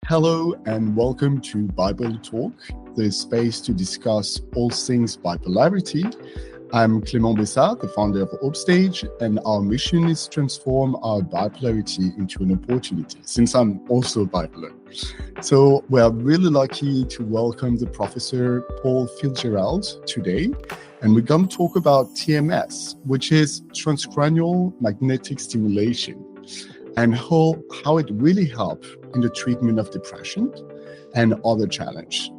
Hello and welcome to Bible Talk, the space to discuss all things bipolarity. I'm Clément Bessard, the founder of Upstage, and our mission is to transform our bipolarity into an opportunity, since I'm also bipolar. So we're really lucky to welcome the Professor Paul Fitzgerald today, and we're going to talk about TMS, which is Transcranial Magnetic Stimulation, and how it really helps in the treatment of depression and other challenges.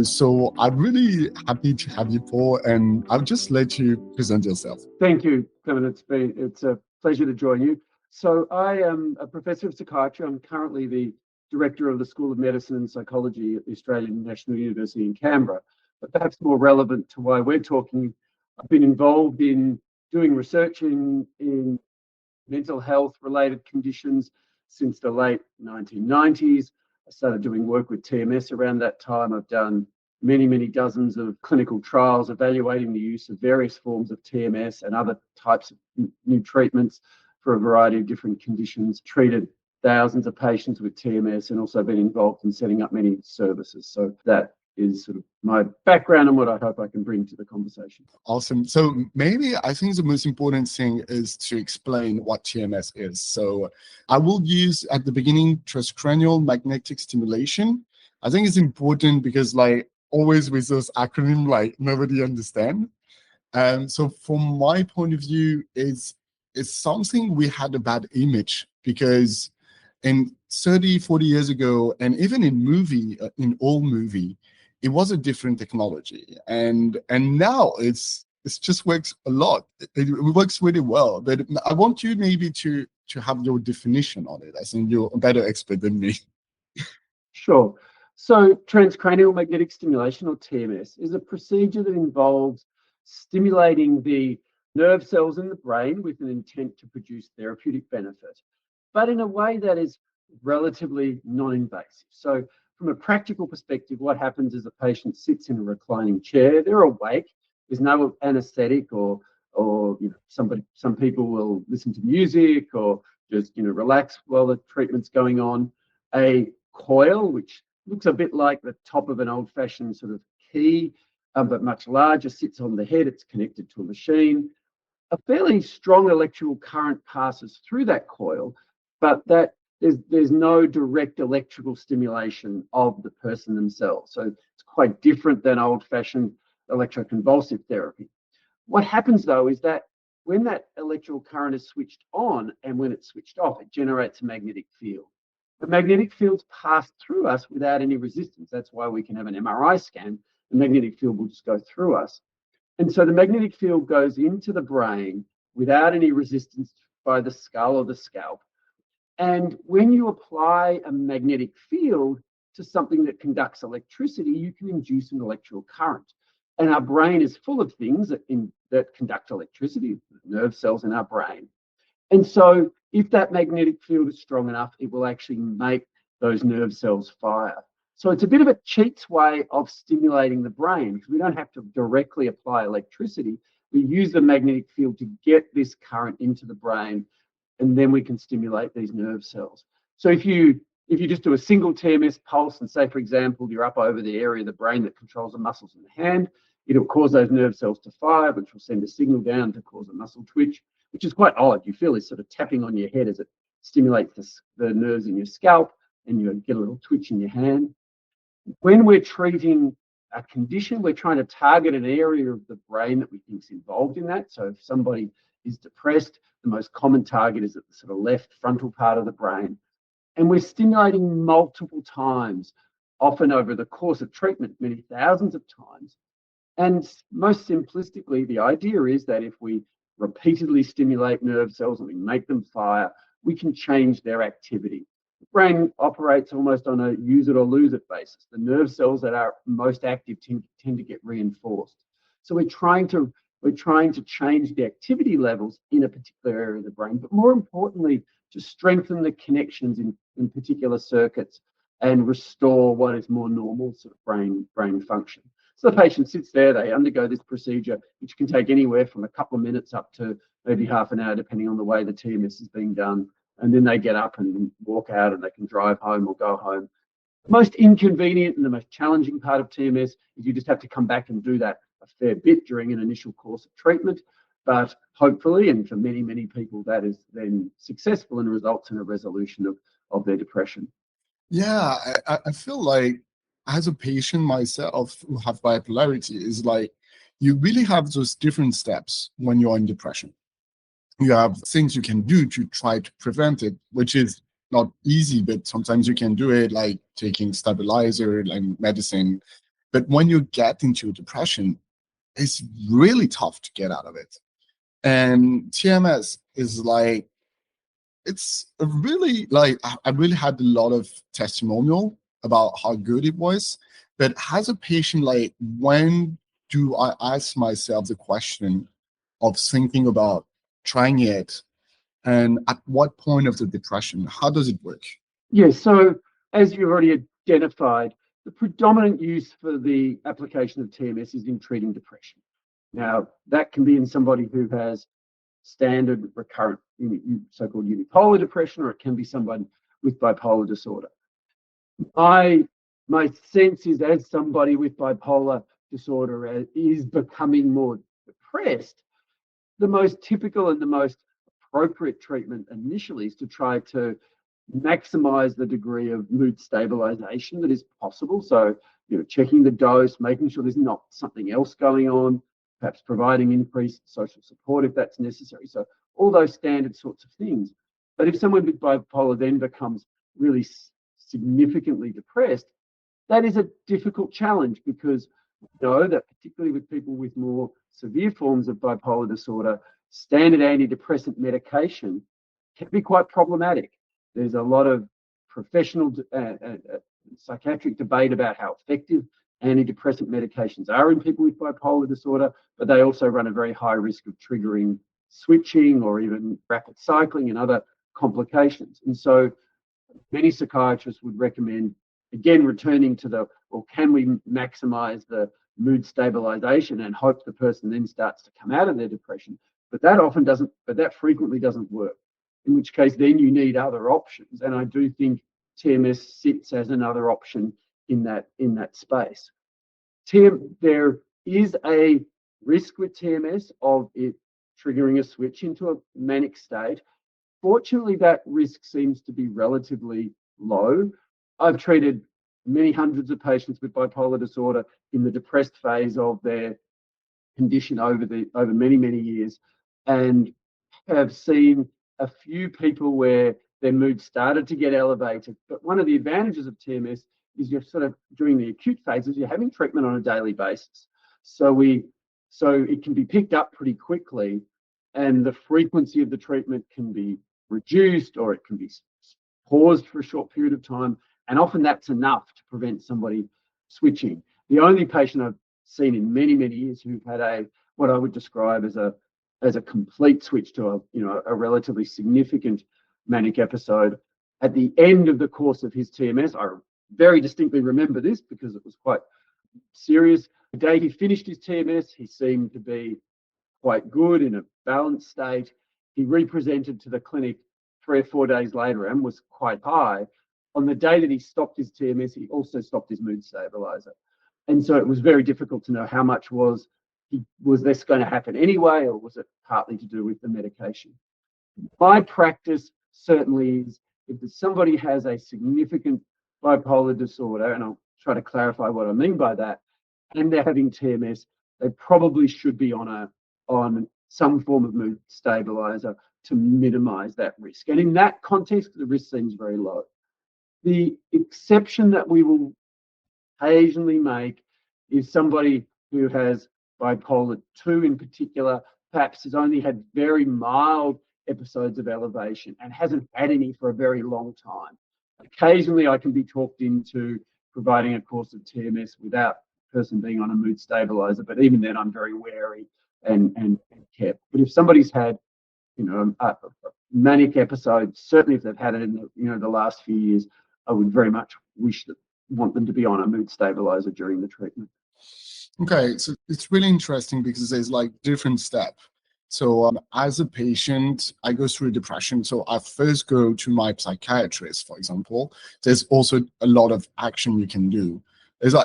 So I'm really happy to have you, Paul, and I'll just let you present yourself. Thank you, Kevin. It's a pleasure to join you. So I am a professor of psychiatry. I'm currently the director of the School of Medicine and Psychology at the Australian National University in Canberra. But perhaps more relevant to why we're talking, I've been involved in doing research in mental health related conditions since the late 1990s. I started doing work with TMS around that time. I've done many dozens of clinical trials evaluating the use of various forms of TMS and other types of new treatments for a variety of different conditions, treated thousands of patients with TMS, and also been involved in setting up many services. So that is sort of my background and what I hope I can bring to the conversation. Awesome. So maybe I think the most important thing is to explain what TMS is. So I will use at the beginning transcranial magnetic stimulation. I think it's important because always with those acronyms, nobody understands. So from my point of view, it's something we had a bad image because in 30, 40 years ago, and even in old movie, it was a different technology, and now it's just works a lot. It works really well. But I want you maybe to have your definition on it. I think you're a better expert than me. Sure. So transcranial magnetic stimulation, or TMS, is a procedure that involves stimulating the nerve cells in the brain with an intent to produce therapeutic benefit, but in a way that is relatively non-invasive. So from a practical perspective, what happens is a patient sits in a reclining chair, they're awake, there's no anesthetic or some people will listen to music or just relax while the treatment's going on. A coil, which looks a bit like the top of an old-fashioned sort of key, but much larger, sits on the head, it's connected to a machine. A fairly strong electrical current passes through that coil, but there's no direct electrical stimulation of the person themselves. So it's quite different than old-fashioned electroconvulsive therapy. What happens, though, is that when that electrical current is switched on and when it's switched off, it generates a magnetic field. The magnetic fields pass through us without any resistance. That's why we can have an MRI scan. The magnetic field will just go through us. And so the magnetic field goes into the brain without any resistance by the skull or the scalp. And when you apply a magnetic field to something that conducts electricity, you can induce an electrical current. And our brain is full of things that conduct electricity, nerve cells in our brain. And so if that magnetic field is strong enough, it will actually make those nerve cells fire. So it's a bit of a cheats way of stimulating the brain because we don't have to directly apply electricity. We use the magnetic field to get this current into the brain, and then we can stimulate these nerve cells. So if you just do a single TMS pulse and say, for example, you're up over the area of the brain that controls the muscles in the hand, it'll cause those nerve cells to fire, which will send a signal down to cause a muscle twitch, which is quite odd. You feel this sort of tapping on your head as it stimulates the nerves in your scalp, and you get a little twitch in your hand. When we're treating a condition, we're trying to target an area of the brain that we think is involved in that. So if somebody is depressed, the most common target is at the sort of left frontal part of the brain. And we're stimulating multiple times, often over the course of treatment, many thousands of times. And most simplistically, the idea is that if we repeatedly stimulate nerve cells and we make them fire, we can change their activity. The brain operates almost on a use it or lose it basis. The nerve cells that are most active tend to get reinforced. So we're trying to change the activity levels in a particular area of the brain, but more importantly, to strengthen the connections in particular circuits and restore what is more normal sort of brain function. So the patient sits there, they undergo this procedure, which can take anywhere from a couple of minutes up to maybe half an hour, depending on the way the TMS is being done. And then they get up and walk out and they can drive home or go home. Most inconvenient and the most challenging part of TMS is you just have to come back and do that a fair bit during an initial course of treatment. But hopefully, and for many, many people, that is then successful and results in a resolution of their depression. Yeah, I feel like as a patient myself who have bipolarity is like you really have those different steps when you're in depression. You have things you can do to try to prevent it, which is not easy, but sometimes you can do it, like taking stabilizer, like medicine. But when you get into depression, it's really tough to get out of it. And TMS is like, it's a really like I really had a lot of testimonial about how good it was. But as a patient, like when do I ask myself the question of thinking about trying it, and at what point of the depression? How does it work? Yes, so as you've already identified, the predominant use for the application of TMS is in treating depression. Now, that can be in somebody who has standard recurrent so-called unipolar depression, or it can be somebody with bipolar disorder. My sense is, as somebody with bipolar disorder is becoming more depressed, the most typical and the most appropriate treatment initially is to try to maximize the degree of mood stabilization that is possible. So, checking the dose, making sure there's not something else going on, perhaps providing increased social support if that's necessary. So, all those standard sorts of things. But if someone with bipolar then becomes really significantly depressed, that is a difficult challenge, because we know that particularly with people with more severe forms of bipolar disorder, standard antidepressant medication can be quite problematic. There's a lot of professional psychiatric debate about how effective antidepressant medications are in people with bipolar disorder, but they also run a very high risk of triggering switching or even rapid cycling and other complications. And so many psychiatrists would recommend, again, returning to well, can we maximize the mood stabilization and hope the person then starts to come out of their depression? But that frequently doesn't work, in which case then you need other options. And I do think TMS sits as another option in that space. There is a risk with TMS of it triggering a switch into a manic state. Fortunately, that risk seems to be relatively low. I've treated many hundreds of patients with bipolar disorder in the depressed phase of their condition over many, many years, and have seen a few people where their mood started to get elevated. But one of the advantages of TMS is you're sort of, during the acute phases, you're having treatment on a daily basis. So it can be picked up pretty quickly, and the frequency of the treatment can be reduced, or it can be paused for a short period of time. And often that's enough to prevent somebody switching. The only patient I've seen in many, many years who've had what I would describe as a complete switch to a relatively significant manic episode at the end of the course of his TMS. I very distinctly remember this because it was quite serious. The day he finished his TMS, he seemed to be quite good, in a balanced state. He represented to the clinic 3 or 4 days later and was quite high. On the day that he stopped his TMS, he also stopped his mood stabilizer. And so it was very difficult to know how much was this going to happen anyway, or was it partly to do with the medication. My practice certainly is, if somebody has a significant bipolar disorder, and I'll try to clarify what I mean by that, and they're having TMS, they probably should be on some form of mood stabilizer to minimize that risk. And in that context, the risk seems very low. The exception that we will occasionally make is somebody who has bipolar 2 in particular, perhaps has only had very mild episodes of elevation and hasn't had any for a very long time. Occasionally, I can be talked into providing a course of TMS without the person being on a mood stabilizer, but even then, I'm very wary and careful. But if somebody's had, a manic episode, certainly if they've had it in the last few years, I would very much want them to be on a mood stabilizer during the treatment. Okay, so it's really interesting because there's like different steps. So as a patient, I go through depression. So I first go to my psychiatrist, for example. There's also a lot of action you can do.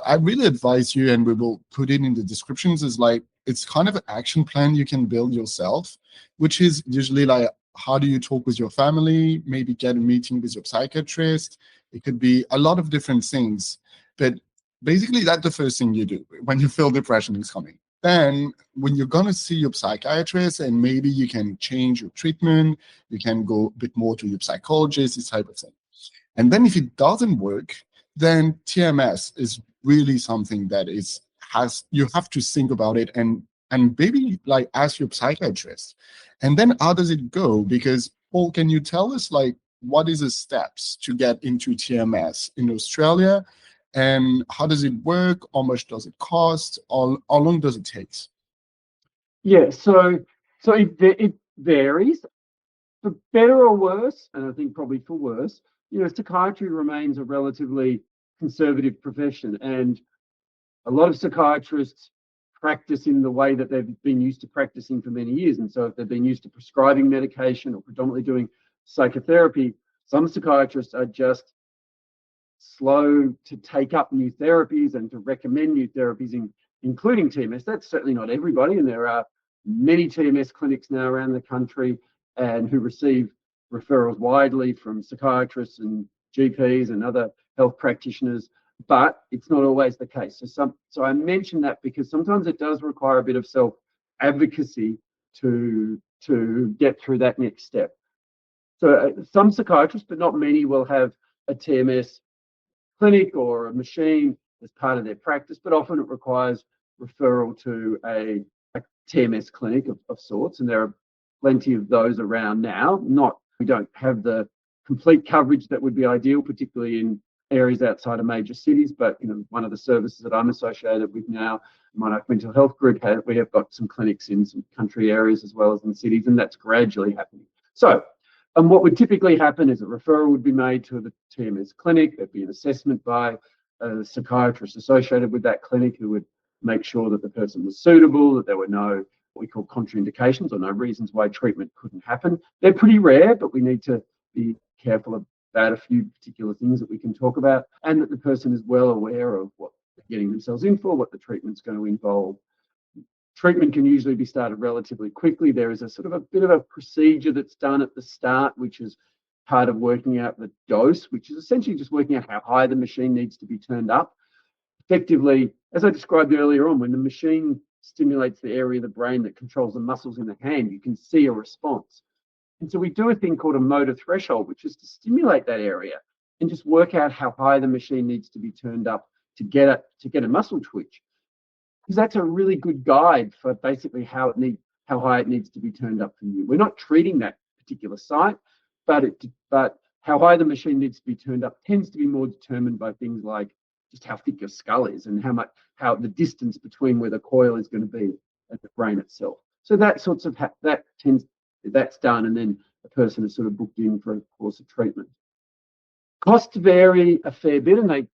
I really advise you, and we will put it in the descriptions, is like, it's kind of an action plan you can build yourself, which is usually like, how do you talk with your family? Maybe get a meeting with your psychiatrist. It could be a lot of different things. But basically, that's the first thing you do when you feel depression is coming. Then when you're going to see your psychiatrist, and maybe you can change your treatment, you can go a bit more to your psychologist, this type of thing. And then if it doesn't work, then TMS is really something that you have to think about it, and maybe like ask your psychiatrist. And then how does it go? Because Paul, can you tell us like what is the steps to get into TMS in Australia? And how does it work? How much does it cost? How long does it take? Yeah, so it varies, for better or worse, and I think probably for worse. Psychiatry remains a relatively conservative profession, and a lot of psychiatrists practice in the way that they've been used to practicing for many years. And so if they've been used to prescribing medication or predominantly doing psychotherapy, some psychiatrists are just slow to take up new therapies and to recommend new therapies, including TMS. That's certainly not everybody, and there are many TMS clinics now around the country and who receive referrals widely from psychiatrists and GPs and other health practitioners, but it's not always the case. So I mention that because sometimes it does require a bit of self-advocacy to get through that next step. So some psychiatrists, but not many, will have a TMS clinic or a machine as part of their practice, but often it requires referral to a TMS clinic of sorts, and there are plenty of those around now. We don't have the complete coverage that would be ideal, particularly in areas outside of major cities, but one of the services that I'm associated with now, Monarch Mental Health Group, we have got some clinics in some country areas as well as in cities, and that's gradually happening. So what would typically happen is a referral would be made to the TMS clinic. There'd be an assessment by a psychiatrist associated with that clinic who would make sure that the person was suitable, that there were no what we call contraindications or no reasons why treatment couldn't happen. They're pretty rare, but we need to be careful about a few particular things that we can talk about, and that the person is well aware of what they're getting themselves in for, what the treatment's going to involve. Treatment can usually be started relatively quickly. There is a bit of a procedure that's done at the start, which is part of working out the dose, which is essentially just working out how high the machine needs to be turned up. Effectively, as I described earlier on, when the machine stimulates the area of the brain that controls the muscles in the hand, you can see a response. And so we do a thing called a motor threshold, which is to stimulate that area and just work out how high the machine needs to be turned up to get a muscle twitch. Because that's a really good guide for basically how high it needs to be turned up for you. We're not treating that particular site, but how high the machine needs to be turned up tends to be more determined by things like just how thick your skull is and how the distance between where the coil is going to be and the brain itself. So that's done, and then the person is sort of booked in for a course of treatment. Costs vary a fair bit, and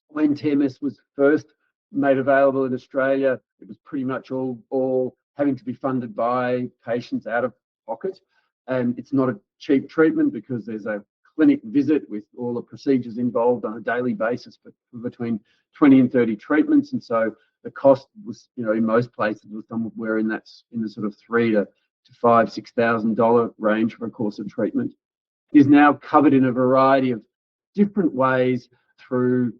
when TMS was first made available in Australia, it was pretty much all having to be funded by patients out of pocket. And it's not a cheap treatment because there's a clinic visit with all the procedures involved on a daily basis for between 20 and 30 treatments. And so the cost was, in most places was somewhere in the sort of $3,000 to $5,000, $6,000 range for a course of treatment. It is now covered in a variety of different ways through.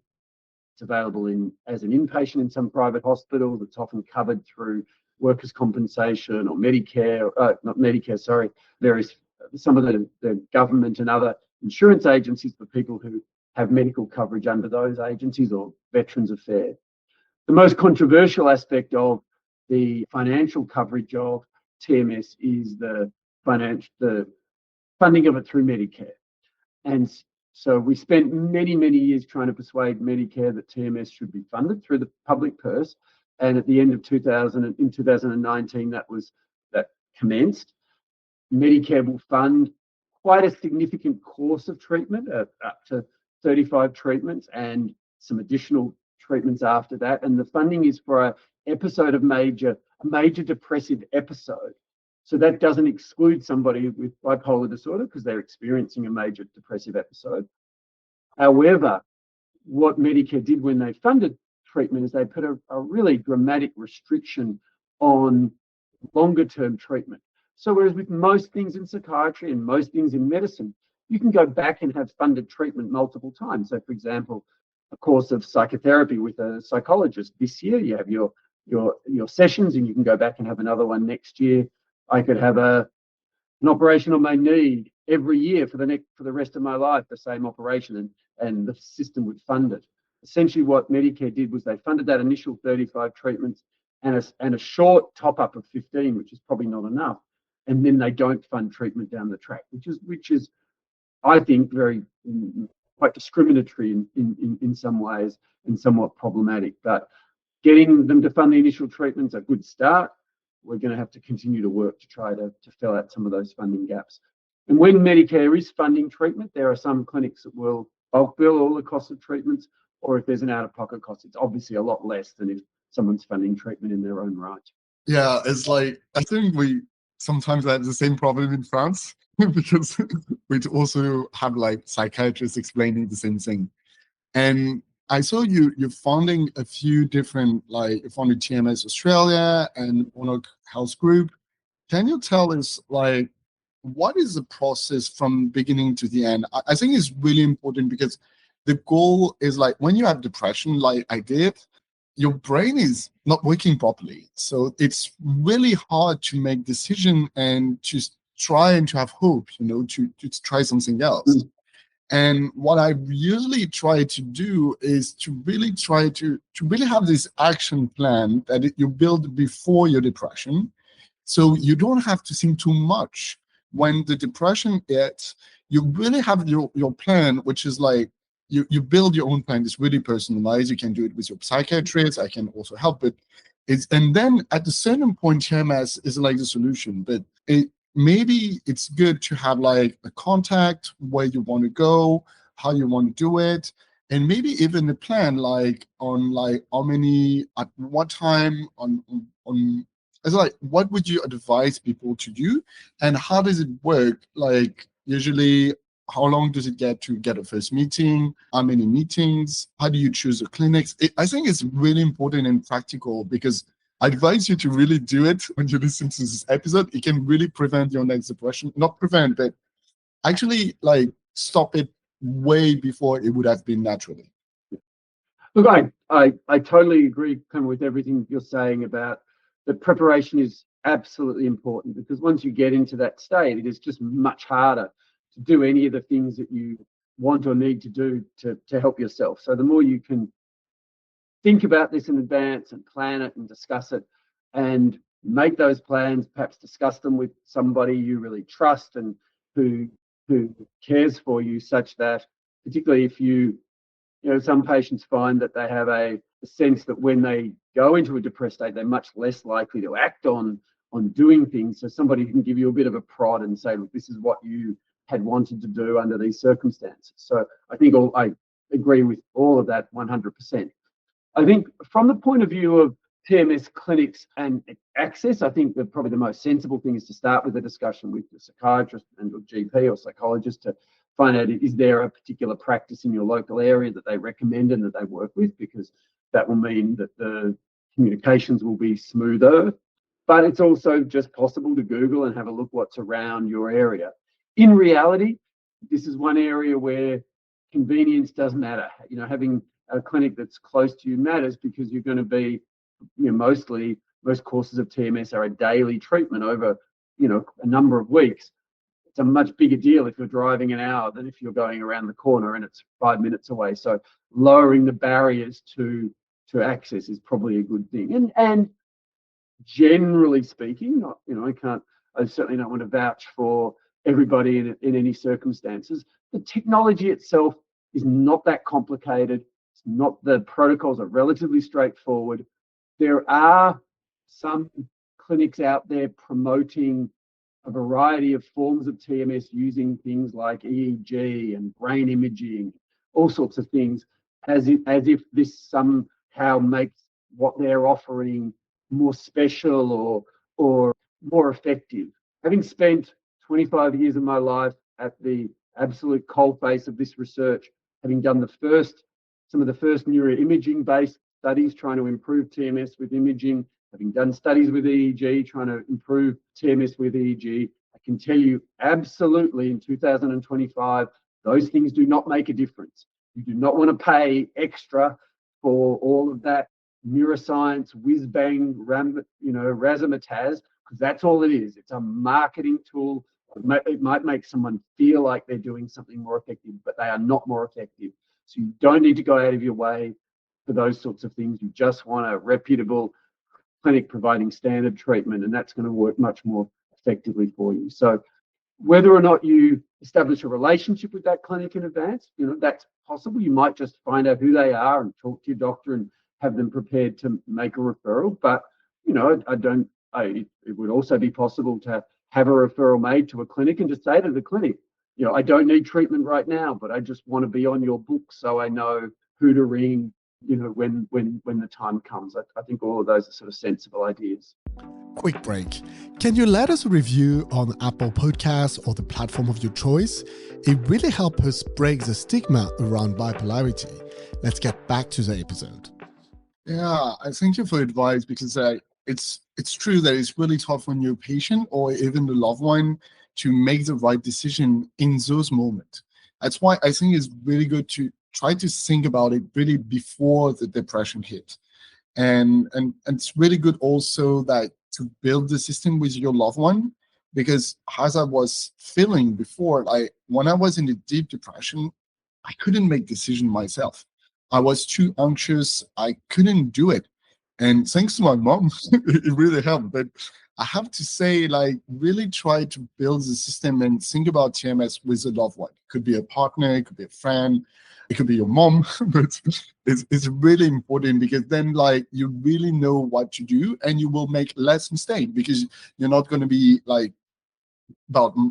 It's available as an inpatient in some private hospitals. It's often covered through workers' compensation or Medicare, not Medicare, sorry, some of the government and other insurance agencies for people who have medical coverage under those agencies or Veterans Affairs. The most controversial aspect of the financial coverage of TMS is the funding of it through Medicare. And so we spent many, many years trying to persuade Medicare that TMS should be funded through the public purse. And at the end of 2019, that commenced. Medicare will fund quite a significant course of treatment, up to 35 treatments and some additional treatments after that. And the funding is for a major depressive episode. So that doesn't exclude somebody with bipolar disorder because they're experiencing a major depressive episode. However, what Medicare did when they funded treatment is they put a really dramatic restriction on longer term treatment. So whereas with most things in psychiatry and most things in medicine, you can go back and have funded treatment multiple times. So for example, a course of psychotherapy with a psychologist this year, you have your sessions and you can go back and have another one next year. I could have an operation on my knee every year for the rest of my life, the same operation, and the system would fund it. Essentially what Medicare did was they funded that initial 35 treatments and a short top up of 15, which is probably not enough. And then they don't fund treatment down the track, which is I think very quite discriminatory in some ways and somewhat problematic. But getting them to fund the initial treatment's a good start. We're going to have to continue to work to try to fill out some of those funding gaps. And when Medicare is funding treatment, there are some clinics that will bulk bill all the costs of treatments, or if there's an out-of-pocket cost, it's obviously a lot less than if someone's funding treatment in their own right. Yeah, it's like, I think we sometimes have the same problem in France because we also have like psychiatrists explaining the same thing. And I saw you're funding a few different, like you funded TMS Australia and Monarch Health Group. Can you tell us, like, what is the process from beginning to the end? I think it's really important because the goal is like when you have depression, like I did, your brain is not working properly. So it's really hard to make decision and to try and to have hope, to try something else. And what I usually try to do is to really try to really have this action plan that you build before your depression. So you don't have to think too much. When the depression hits, you really have your plan, which is like you build your own plan. It's really personalized. You can do it with your psychiatrist. I can also help it. And then at a certain point, TMS is like the solution, but maybe it's good to have like a contact where you want to go, how you want to do it, and maybe even a plan like on like how many at what time on it's like what would you advise people to do and how does it work? Like usually how long does it get to get a first meeting? How many meetings? How do you choose the clinics? I think it's really important and practical because I advise you to really do it when you listen to this episode. It can really prevent your next depression. Not prevent, but actually like stop it way before it would have been naturally. Look, I totally agree kind of with everything you're saying about the preparation is absolutely important because once you get into that state, it is just much harder to do any of the things that you want or need to do to help yourself. So the more you can think about this in advance and plan it and discuss it and make those plans, perhaps discuss them with somebody you really trust and who cares for you, such that particularly if some patients find that they have a sense that when they go into a depressed state, they're much less likely to act on doing things. So somebody can give you a bit of a prod and say, look, this is what you had wanted to do under these circumstances. So I think I agree with all of that 100%. I think from the point of view of TMS clinics and access, I think that probably the most sensible thing is to start with a discussion with the psychiatrist and or GP or psychologist to find out, is there a particular practice in your local area that they recommend and that they work with, because that will mean that the communications will be smoother. But it's also just possible to Google and have a look what's around your area. In reality, this is one area where convenience does matter. Having a clinic that's close to you matters because you're going to be, most courses of TMS are a daily treatment over, a number of weeks. It's a much bigger deal if you're driving an hour than if you're going around the corner and it's 5 minutes away. So lowering the barriers to access is probably a good thing. And generally speaking, I certainly don't want to vouch for everybody in any circumstances. The technology itself is not that complicated. The protocols are relatively straightforward. There are some clinics out there promoting a variety of forms of TMS using things like EEG and brain imaging, all sorts of things, as if this somehow makes what they're offering more special or more effective. having spent 25 years of my life at the absolute coalface of this research, having done some of the first neuroimaging-based studies trying to improve TMS with imaging, having done studies with EEG trying to improve TMS with EEG, I can tell you absolutely in 2025, those things do not make a difference. You do not want to pay extra for all of that neuroscience, whiz-bang, razzmatazz, because that's all it is. It's a marketing tool. It might make someone feel like they're doing something more effective, but they are not more effective. So you don't need to go out of your way for those sorts of things. You just want a reputable clinic providing standard treatment, and that's going to work much more effectively for you. So whether or not you establish a relationship with that clinic in advance, that's possible. You might just find out who they are and talk to your doctor and have them prepared to make a referral. But, it would also be possible to have a referral made to a clinic and just say to the clinic, I don't need treatment right now, but I just want to be on your book so I know who to ring, when the time comes. I think all of those are sort of sensible ideas. Quick break. Can you let us a review on Apple Podcasts or the platform of your choice? It really helps us break the stigma around bipolarity. Let's get back to the episode. Yeah, I thank you for advice, because it's true that it's really tough when you're a patient or even the loved one to make the right decision in those moments. That's why I think it's really good to try to think about it really before the depression hit. And it's really good also that to build the system with your loved one, because as I was feeling before, like when I was in a deep depression, I couldn't make decision myself. I was too anxious. I couldn't do it. And thanks to my mom, it really helped. But I have to say, like, really try to build the system and think about TMS with a loved one. It could be a partner, it could be a friend, it could be your mom, but it's really important, because then, like, you really know what to do and you will make less mistake, because you're not going to be like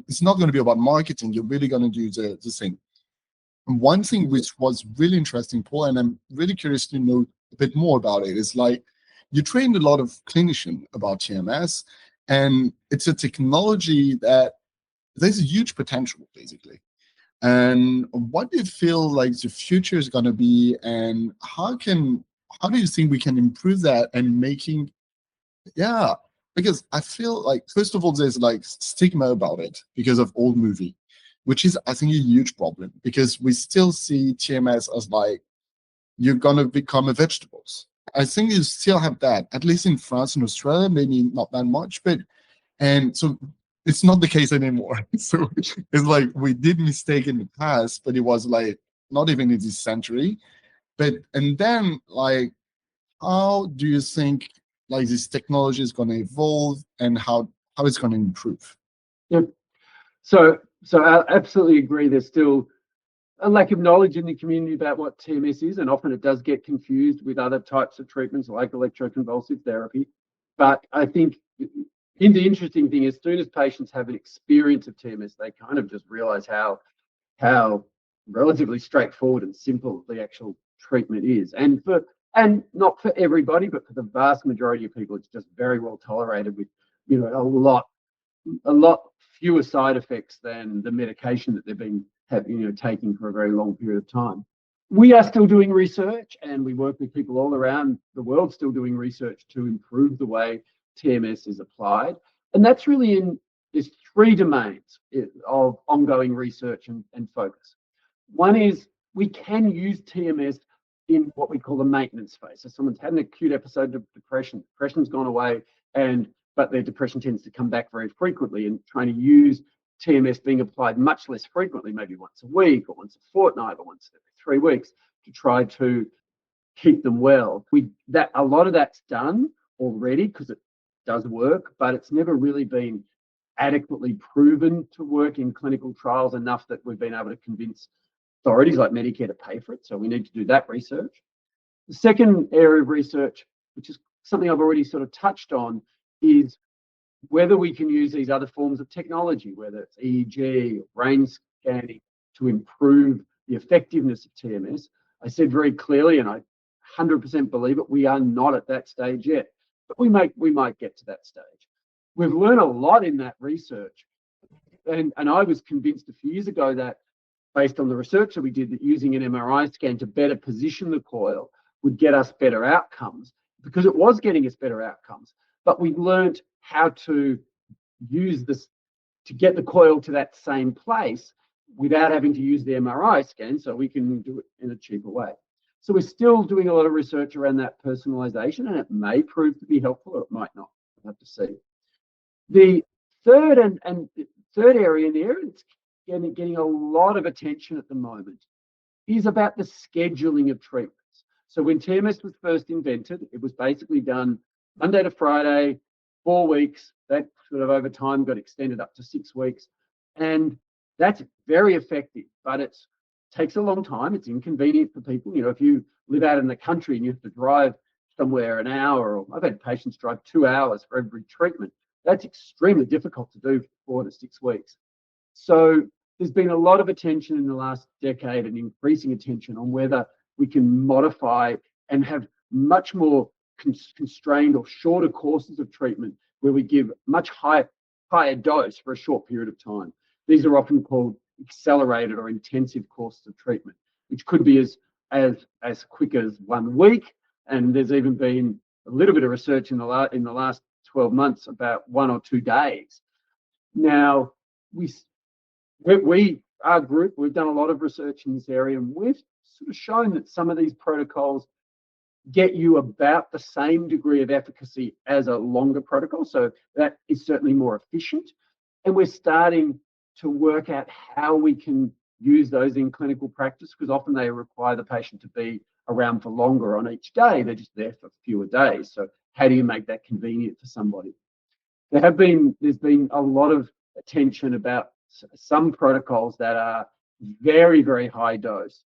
it's not going to be about marketing. You're really going to do the thing. And one thing which was really interesting, Paul, and I'm really curious to know a bit more about it, is like you trained a lot of clinicians about TMS, and it's a technology that there's a huge potential, basically. And what do you feel like the future is going to be, and how do you think we can improve that and making, yeah, because I feel like, first of all, there's like stigma about it because of old movie, which is, I think, a huge problem, because we still see TMS as like, you're going to become a vegetables. I think you still have that, at least in France and Australia, maybe not that much, and so it's not the case anymore. So it's like we did mistake in the past, but it was like not even in this century. And then, like, how do you think like this technology is going to evolve, and how it's going to improve? Yep. So I absolutely agree. There's still a lack of knowledge in the community about what TMS is, and often it does get confused with other types of treatments like electroconvulsive therapy. But I think the interesting thing is, as soon as patients have an experience of TMS, they kind of just realize how relatively straightforward and simple the actual treatment is. And not for everybody, but for the vast majority of people, it's just very well tolerated with, a lot fewer side effects than the medication that they've been taking for a very long period of time. We are still doing research, and we work with people all around the world still doing research to improve the way TMS is applied. And that's really there's three domains of ongoing research and focus. One is we can use TMS in what we call the maintenance phase. So someone's had an acute episode of depression's gone away, but their depression tends to come back very frequently, and trying to use TMS being applied much less frequently, maybe once a week or once a fortnight or once every 3 weeks, to try to keep them well. A lot of that's done already because it does work, but it's never really been adequately proven to work in clinical trials enough that we've been able to convince authorities like Medicare to pay for it. So we need to do that research. The second area of research, which is something I've already sort of touched on, is whether we can use these other forms of technology, whether it's EEG or brain scanning, to improve the effectiveness of TMS. I said very clearly, and I 100% believe it, we are not at that stage yet, but we might get to that stage. we've learned a lot in that research. And I was convinced a few years ago that, based on the research that we did, that using an MRI scan to better position the coil would get us better outcomes, because it was getting us better outcomes. But we learned how to use this to get the coil to that same place without having to use the MRI scan, so we can do it in a cheaper way. So we're still doing a lot of research around that personalization, and it may prove to be helpful, or it might not. We'll have to see. The third third area in the area that's getting a lot of attention at the moment is about the scheduling of treatments. So when TMS was first invented, it was basically done Monday to Friday, 4 weeks. That sort of over time got extended up to 6 weeks. And that's very effective, but it takes a long time. It's inconvenient for people. You know, if you live out in the country and you have to drive somewhere an hour, or I've had patients drive 2 hours for every treatment, that's extremely difficult to do for 4 to 6 weeks. So there's been a lot of attention in the last decade, and increasing attention, on whether we can modify and have much more constrained or shorter courses of treatment, where we give much higher dose for a short period of time. These are often called accelerated or intensive courses of treatment, which could be as quick as 1 week. And there's even been a little bit of research in the last 12 months about 1 or 2 days. Now, our group, we've done a lot of research in this area, and we've sort of shown that some of these protocols get you about the same degree of efficacy as a longer protocol. So that is certainly more efficient. And we're starting to work out how we can use those in clinical practice, because often they require the patient to be around for longer on each day. They're just there for fewer days. So how do you make that convenient for somebody? There's been a lot of attention about some protocols that are very, very high dose,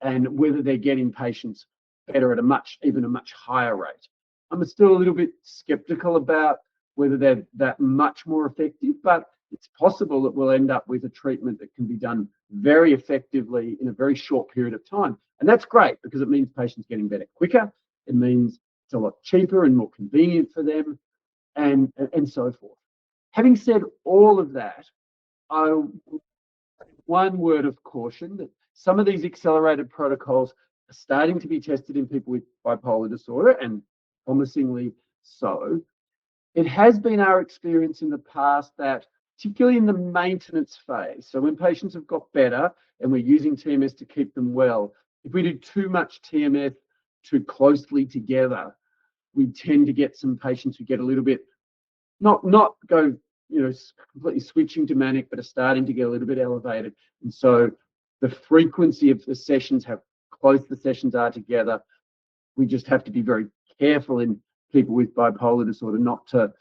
and whether they're getting patients better at even a much higher rate. I'm still a little bit skeptical about whether they're that much more effective, but it's possible that we'll end up with a treatment that can be done very effectively in a very short period of time. And that's great, because it means patients getting better quicker. It means it's a lot cheaper and more convenient for them, and so forth. Having said all of that, one word of caution, that some of these accelerated protocols are starting to be tested in people with bipolar disorder, and promisingly so. It has been our experience in the past that, particularly in the maintenance phase, so when patients have got better and we're using TMS to keep them well, if we do too much TMS too closely together, we tend to get some patients who get a little bit, not go, completely switching to manic, but are starting to get a little bit elevated. And so the frequency of the sessions, how close the sessions are together, we just have to be very careful in people with bipolar disorder not to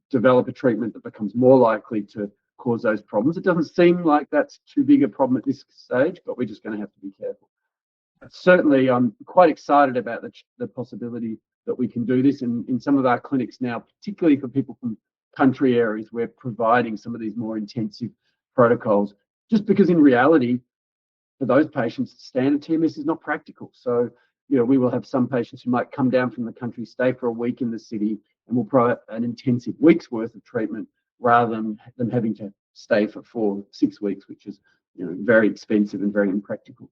develop a treatment that becomes more likely to cause those problems. It doesn't seem like that's too big a problem at this stage, but we're just going to have to be careful. But certainly, I'm quite excited about the possibility that we can do this in some of our clinics now, particularly for people from country areas. We're providing some of these more intensive protocols, just because in reality, for those patients, standard TMS is not practical. So, we will have some patients who might come down from the country, stay for a week in the city, and we'll provide an intensive week's worth of treatment, rather than them having to stay for 4 or 6 weeks, which is very expensive and very impractical.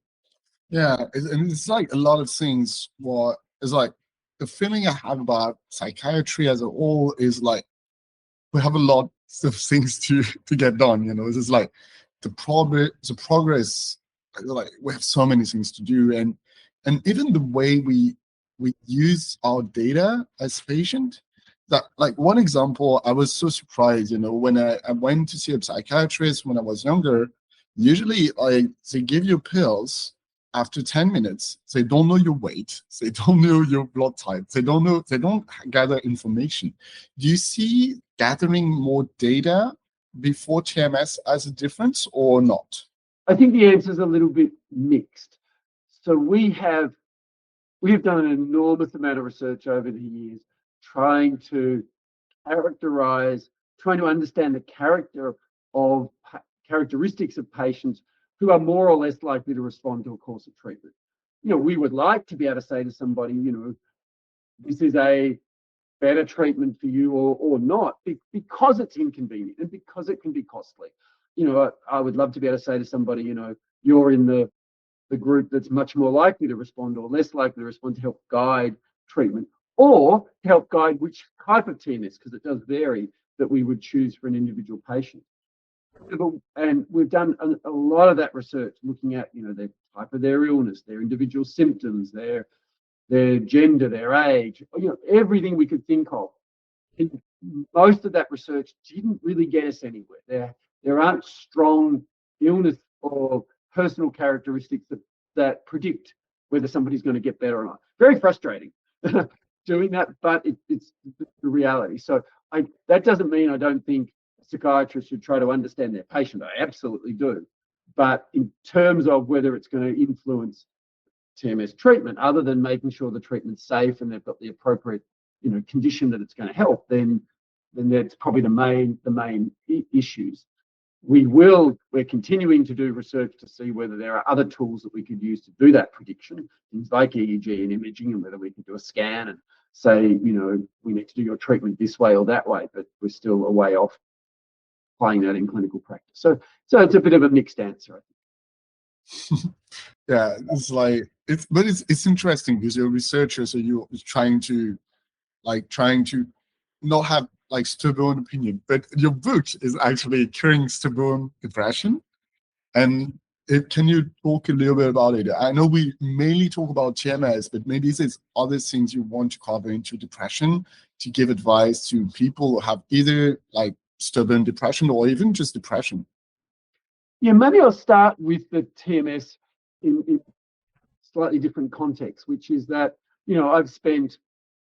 Yeah, and it's like a lot of things. What is like the feeling I have about psychiatry as a whole is like we have a lot of things to get done. It's just like the progress. Like we have so many things to do, and even the way we use our data as patient. That, like, one example, I was so surprised, when I went to see a psychiatrist when I was younger. Usually, they give you pills after 10 minutes. They don't know your weight. They don't know your blood type. They don't gather information. Do you see gathering more data before TMS as a difference or not? I think the answer is a little bit mixed. So we have done an enormous amount of research over the years, trying to understand the characteristics of patients who are more or less likely to respond to a course of treatment. We would like to be able to say to somebody, this is a better treatment for you or not, because it's inconvenient and because it can be costly. I would love to be able to say to somebody, you're in the group that's much more likely to respond or less likely to respond, to help guide treatment or help guide which type of TMS, because it does vary, that we would choose for an individual patient. And we've done a lot of that research looking at, the type of their illness, their individual symptoms, their gender, their age, everything we could think of. And most of that research didn't really get us anywhere. There aren't strong illness or personal characteristics that predict whether somebody's going to get better or not. Very frustrating doing that, but it's the reality. So that doesn't mean I don't think psychiatrists should try to understand their patient. I absolutely do. But in terms of whether it's going to influence TMS treatment, other than making sure the treatment's safe and they've got the appropriate, condition that it's going to help, then that's probably the main issues. We're continuing to do research to see whether there are other tools that we could use to do that prediction, things like EEG and imaging, and whether we could do a scan and say, we need to do your treatment this way or that way, but we're still a way off applying that in clinical practice. So it's a bit of a mixed answer, I think. Yeah, it's interesting because you're a researcher, so you're trying to not have stubborn opinion, but your book is actually curing stubborn depression. And can you talk a little bit about it? I know we mainly talk about TMS, but maybe there's other things you want to cover into depression to give advice to people who have either stubborn depression or even just depression. Yeah, maybe I'll start with the TMS in slightly different context, which is that, I've spent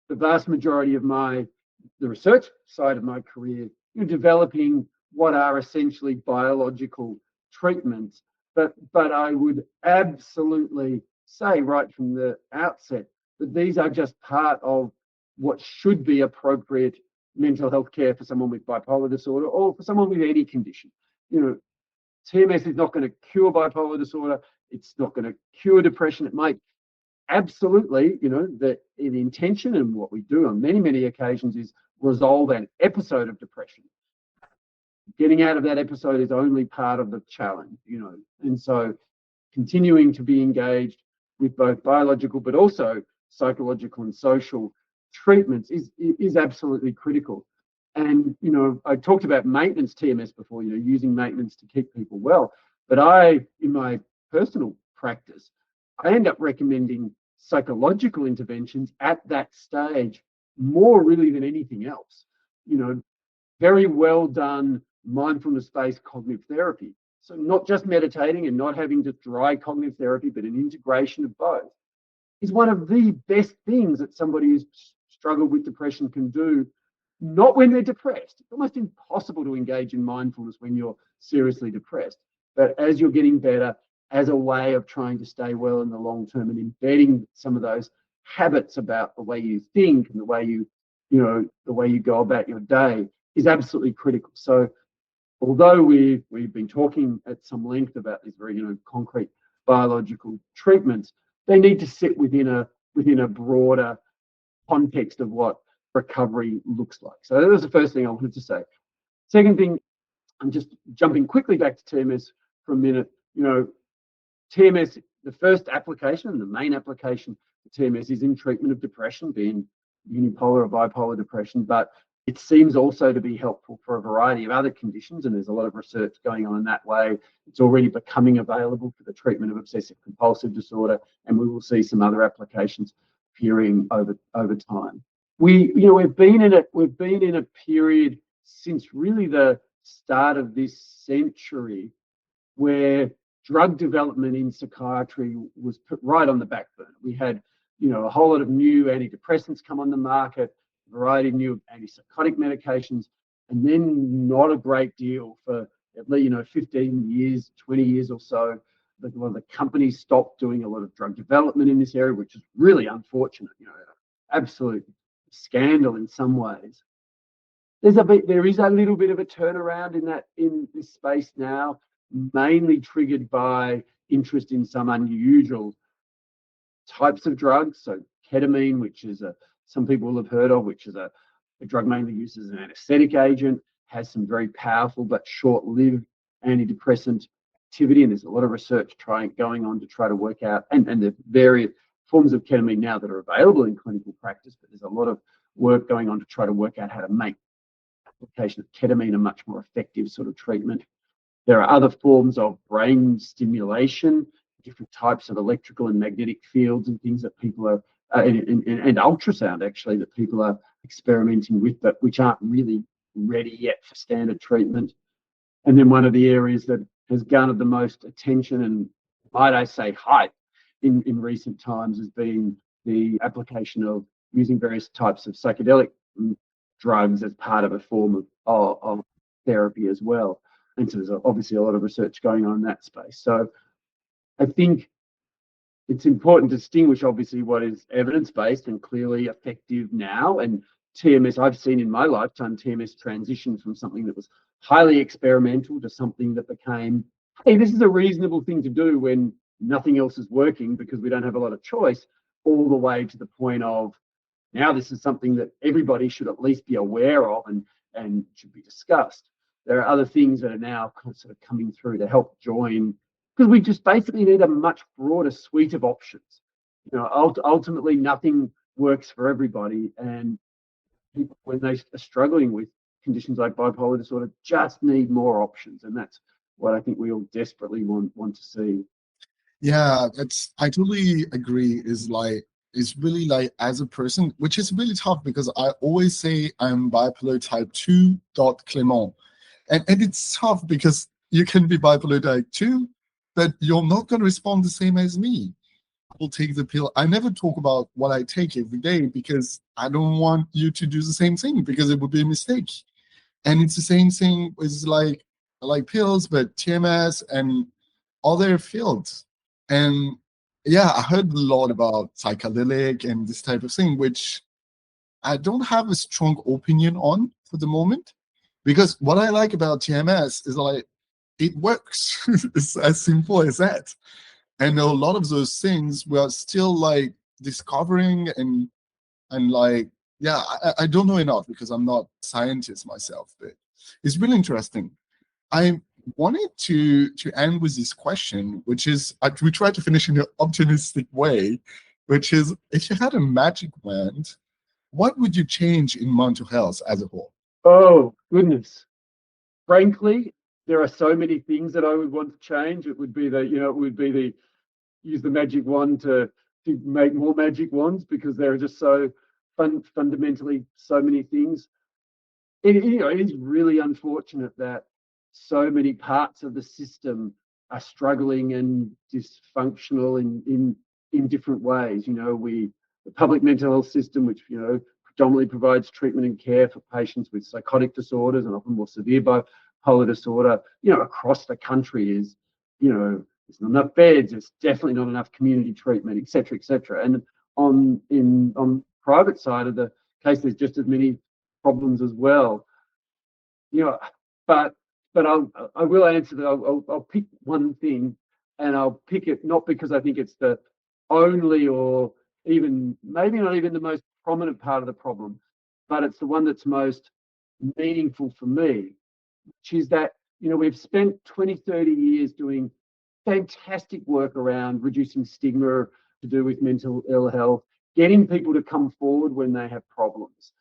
the vast majority of the research side of my career developing what are essentially biological treatments. But I would absolutely say right from the outset that these are just part of what should be appropriate mental health care for someone with bipolar disorder or for someone with any condition. TMS is not going to cure bipolar disorder. It's not going to cure depression. It might absolutely, the intention and what we do on many, many occasions is resolve an episode of depression. Getting out of that episode is only part of the challenge, and so continuing to be engaged with both biological but also psychological and social treatments is absolutely critical. And, I talked about maintenance TMS before, using maintenance to keep people well. But in my personal practice, I end up recommending psychological interventions at that stage more really than anything else. Very well done mindfulness-based cognitive therapy. So not just meditating and not having just dry cognitive therapy, but an integration of both is one of the best things that somebody who's struggled with depression can do. Not when they're depressed. It's almost impossible to engage in mindfulness when you're seriously depressed. But as you're getting better, as a way of trying to stay well in the long term and embedding some of those habits about the way you think and the way you go about your day is absolutely critical. So although we've been talking at some length about these very concrete biological treatments, they need to sit within a broader context of what recovery looks like. So that was the first thing I wanted to say. Second thing, I'm just jumping quickly back to TMS for a minute. TMS, the first application, the main application for TMS is in treatment of depression, being unipolar or bipolar depression, but it seems also to be helpful for a variety of other conditions, and there's a lot of research going on in that way. It's already becoming available for the treatment of obsessive compulsive disorder, and we will see some other applications appearing over time. We've been in a period since really the start of this century where drug development in psychiatry was put right on the back burner. We had, a whole lot of new antidepressants come on the market, a variety of new antipsychotic medications, and then not a great deal for at least, 15 years, 20 years or so. A lot of the companies stopped doing a lot of drug development in this area, which is really unfortunate, absolute scandal in some ways. There is a little bit of a turnaround in this space now, mainly triggered by interest in some unusual types of drugs. So ketamine, which is a some people will have heard of, which is a drug mainly used as an anesthetic agent, has some very powerful but short-lived antidepressant activity. And there's a lot of research going on to try to work out, and the various forms of ketamine now that are available in clinical practice, but there's a lot of work going on to try to work out how to make application of ketamine a much more effective sort of treatment. There are other forms of brain stimulation, different types of electrical and magnetic fields and things that people are, and ultrasound actually, that people are experimenting with, but which aren't really ready yet for standard treatment. And then one of the areas that has garnered the most attention and, might I say, hype in recent times has been the application of using various types of psychedelic drugs as part of a form of therapy as well. And so there's obviously a lot of research going on in that space. So I think it's important to distinguish, obviously, what is evidence-based and clearly effective now. And TMS, I've seen in my lifetime, TMS transition from something that was highly experimental to something that became, hey, this is a reasonable thing to do when nothing else is working because we don't have a lot of choice, all the way to the point of now this is something that everybody should at least be aware of and should be discussed. There are other things that are now sort of coming through to help join, because we just basically need a much broader suite of options. You know, ultimately nothing works for everybody, and people, when they are struggling with conditions like bipolar disorder, just need more options, and that's what I think we all desperately want to see. Yeah, I totally agree. It's really like, as a person, which is really tough because I always say I'm bipolar type 2 Clement. And it's tough because you can be bipolar type 2, but you're not going to respond the same as me. I will take the pill. I never talk about what I take every day because I don't want you to do the same thing, because it would be a mistake. And it's the same thing with like pills, but TMS and other fields. And yeah, I heard a lot about psychedelic and this type of thing, which I don't have a strong opinion on for the moment, because what I like about TMS is like it works. It's as simple as that. And a lot of those things we are still like discovering and like, yeah, I don't know enough because I'm not a scientist myself, but it's really interesting. I wanted to end with this question, which is, we try to finish in an optimistic way, which is, if you had a magic wand, what would you change in mental health as a whole? Oh, goodness. Frankly, there are so many things that I would want to change. It would be use the magic wand to make more magic wands, because there are just so fundamentally so many things. It is really unfortunate that so many parts of the system are struggling and dysfunctional in different ways. The public mental health system, which predominantly provides treatment and care for patients with psychotic disorders and often more severe bipolar disorder, across the country is, there's not enough beds, there's definitely not enough community treatment, et cetera, et cetera. And on private side of the case, there's just as many problems as well. But I will answer that. I'll pick one thing, and I'll pick it not because I think it's the only, or even maybe not even the most prominent part of the problem, but it's the one that's most meaningful for me, which is that we've spent 20, 30 years doing fantastic work around reducing stigma to do with mental ill health, getting people to come forward when they have problems.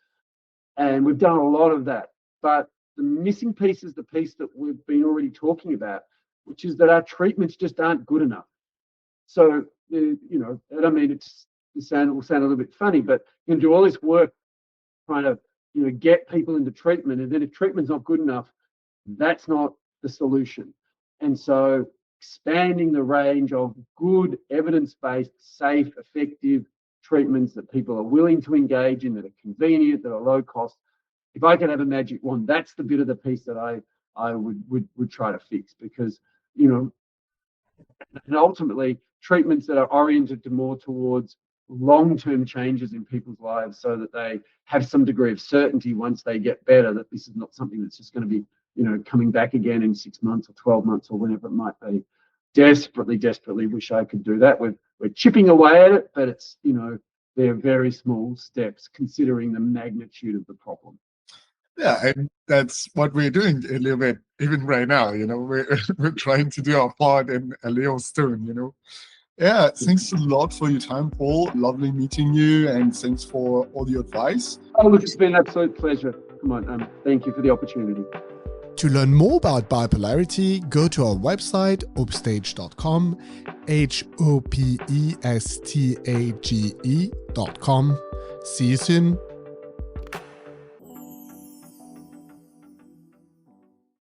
And we've done a lot of that. But the missing piece is the piece that we've been already talking about, which is that our treatments just aren't good enough. So, and I mean, it will sound a little bit funny, but you can do all this work trying to, get people into treatment. And then if treatment's not good enough, that's not the solution. And so expanding the range of good, evidence-based, safe, effective treatments that people are willing to engage in, that are convenient, that are low cost. If I could have a magic wand, that's the bit of the piece that I would try to fix, because, and ultimately treatments that are oriented to more towards long-term changes in people's lives, so that they have some degree of certainty once they get better, that this is not something that's just going to be, coming back again in 6 months or 12 months or whenever it might be. Desperately wish I could do that. We're chipping away at it, but it's, they're very small steps considering the magnitude of the problem. Yeah, and that's what we're doing a little bit, even right now, we're trying to do our part in a little stone. Yeah, thanks a lot for your time, Paul. Lovely meeting you, and thanks for all your advice. Oh, look, it's been an absolute pleasure. Come on, thank you for the opportunity. To learn more about bipolarity, go to our website, hopestage.com, hopestage.com. See you soon.